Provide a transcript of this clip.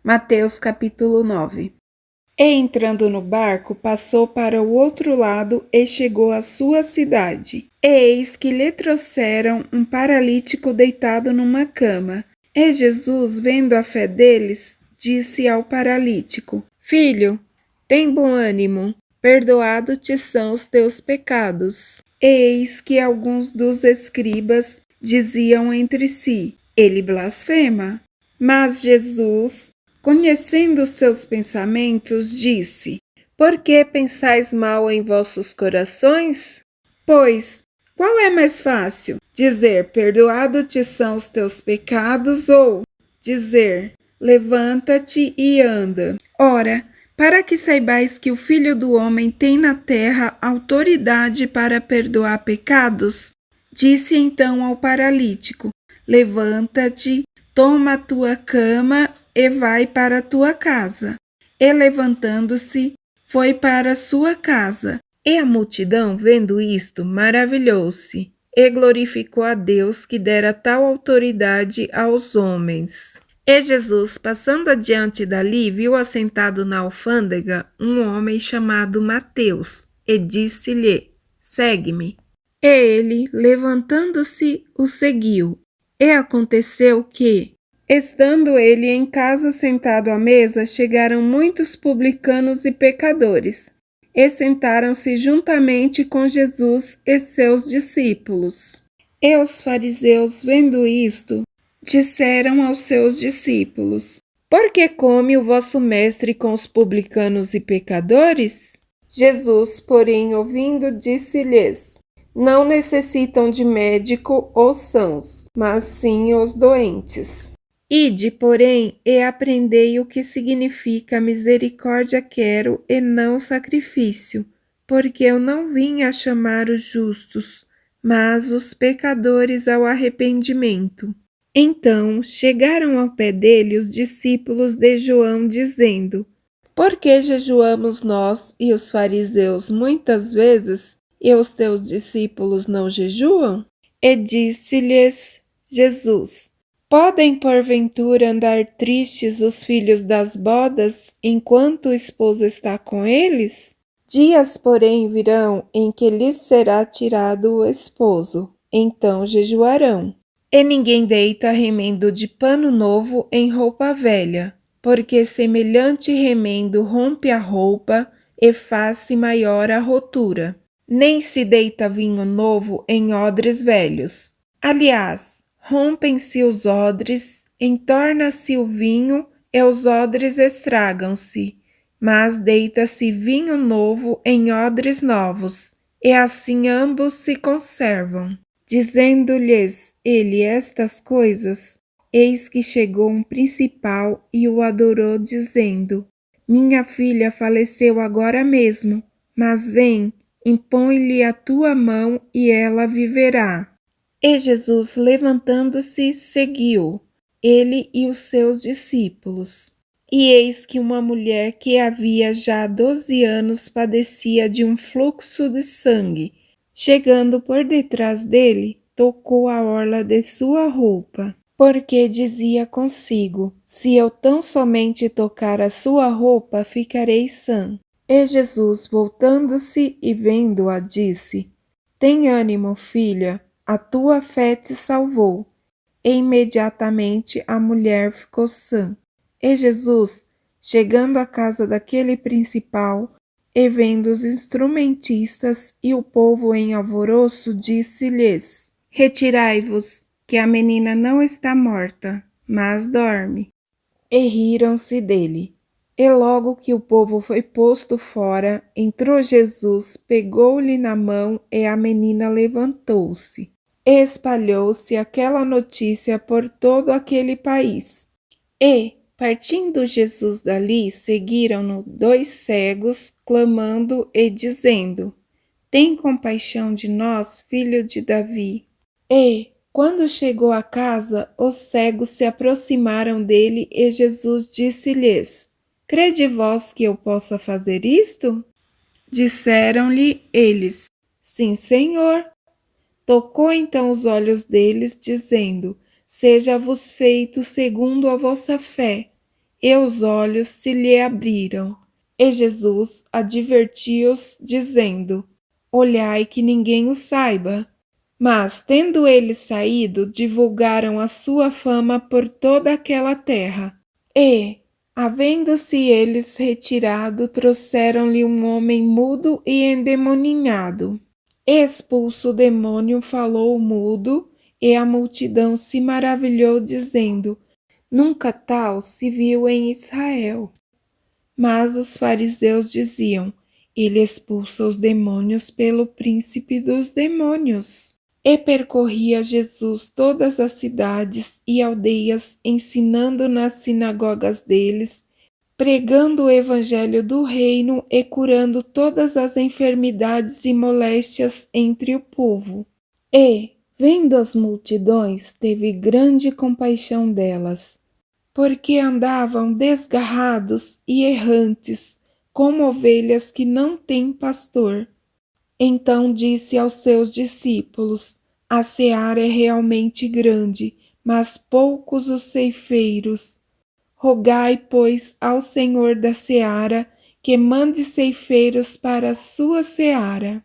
Mateus capítulo 9. E entrando no barco, passou para o outro lado e chegou à sua cidade. E eis que lhe trouxeram um paralítico deitado numa cama. E Jesus, vendo a fé deles, disse ao paralítico: Filho, tem bom ânimo, perdoado te são os teus pecados. E eis que alguns dos escribas diziam entre si: Ele blasfema. Mas Jesus, conhecendo seus pensamentos, disse: Por que pensais mal em vossos corações? Pois, qual é mais fácil? Dizer: Perdoado te são os teus pecados, ou dizer: Levanta-te e anda. Ora, para que saibais que o Filho do Homem tem na terra autoridade para perdoar pecados, disse então ao paralítico: Levanta-te, toma a tua cama e vai para a tua casa. E levantando-se, foi para a sua casa. E a multidão, vendo isto, maravilhou-se e glorificou a Deus que dera tal autoridade aos homens. E Jesus, passando adiante dali, viu assentado na alfândega um homem chamado Mateus, e disse-lhe: Segue-me. E ele, levantando-se, o seguiu. E aconteceu que, estando ele em casa sentado à mesa, chegaram muitos publicanos e pecadores, e sentaram-se juntamente com Jesus e seus discípulos. E os fariseus, vendo isto, disseram aos seus discípulos: Por que come o vosso mestre com os publicanos e pecadores? Jesus, porém, ouvindo, disse-lhes: Não necessitam de médico os sãos, mas sim os doentes. Ide, porém, e aprendei o que significa misericórdia quero e não sacrifício, porque eu não vim a chamar os justos, mas os pecadores ao arrependimento. Então chegaram ao pé dele os discípulos de João, dizendo: Por que jejuamos nós e os fariseus muitas vezes, e os teus discípulos não jejuam? E disse-lhes Jesus: Podem porventura andar tristes os filhos das bodas enquanto o esposo está com eles? Dias, porém, virão em que lhes será tirado o esposo, então jejuarão. E ninguém deita remendo de pano novo em roupa velha, porque semelhante remendo rompe a roupa e faz-se maior a rotura. Nem se deita vinho novo em odres velhos. Aliás, rompem-se os odres, entorna-se o vinho e os odres estragam-se. Mas deita-se vinho novo em odres novos, e assim ambos se conservam. Dizendo-lhes ele estas coisas, eis que chegou um principal e o adorou, dizendo: Minha filha faleceu agora mesmo, mas vem, impõe-lhe a tua mão e ela viverá. E Jesus, levantando-se, seguiu, ele e os seus discípulos. E eis que uma mulher que havia já 12 anos padecia de um fluxo de sangue, chegando por detrás dele, tocou a orla de sua roupa, porque dizia consigo: Se eu tão somente tocar a sua roupa, ficarei sã. E Jesus, voltando-se e vendo-a, disse: Tem ânimo, filha, a tua fé te salvou. E imediatamente a mulher ficou sã. E Jesus, chegando à casa daquele principal, e vendo os instrumentistas e o povo em alvoroço, disse-lhes: Retirai-vos, que a menina não está morta, mas dorme. E riram-se dele. E logo que o povo foi posto fora, entrou Jesus, pegou-lhe na mão e a menina levantou-se. E espalhou-se aquela notícia por todo aquele país. E, partindo Jesus dali, seguiram-no 2 cegos, clamando e dizendo: Tem compaixão de nós, filho de Davi. E, quando chegou à casa, os cegos se aproximaram dele e Jesus disse-lhes: Crede vós que eu possa fazer isto? Disseram-lhe eles: Sim, Senhor. Tocou então os olhos deles, dizendo: Seja-vos feito segundo a vossa fé. e os olhos se lhe abriram. E Jesus advertiu-os, dizendo: Olhai que ninguém o saiba. Mas, tendo eles saído, divulgaram a sua fama por toda aquela terra. E, havendo-se eles retirado, trouxeram-lhe um homem mudo e endemoninhado. Expulso o demônio, falou mudo, e a multidão se maravilhou, dizendo: Nunca tal se viu em Israel. Mas os fariseus diziam: Ele expulsa os demônios pelo príncipe dos demônios. E percorria Jesus todas as cidades e aldeias, ensinando nas sinagogas deles, pregando o evangelho do reino e curando todas as enfermidades e moléstias entre o povo. E, vendo as multidões, teve grande compaixão delas, porque andavam desgarrados e errantes, como ovelhas que não têm pastor. Então disse aos seus discípulos: A seara é realmente grande, mas poucos os ceifeiros. Rogai, pois, ao Senhor da seara que mande ceifeiros para a sua seara.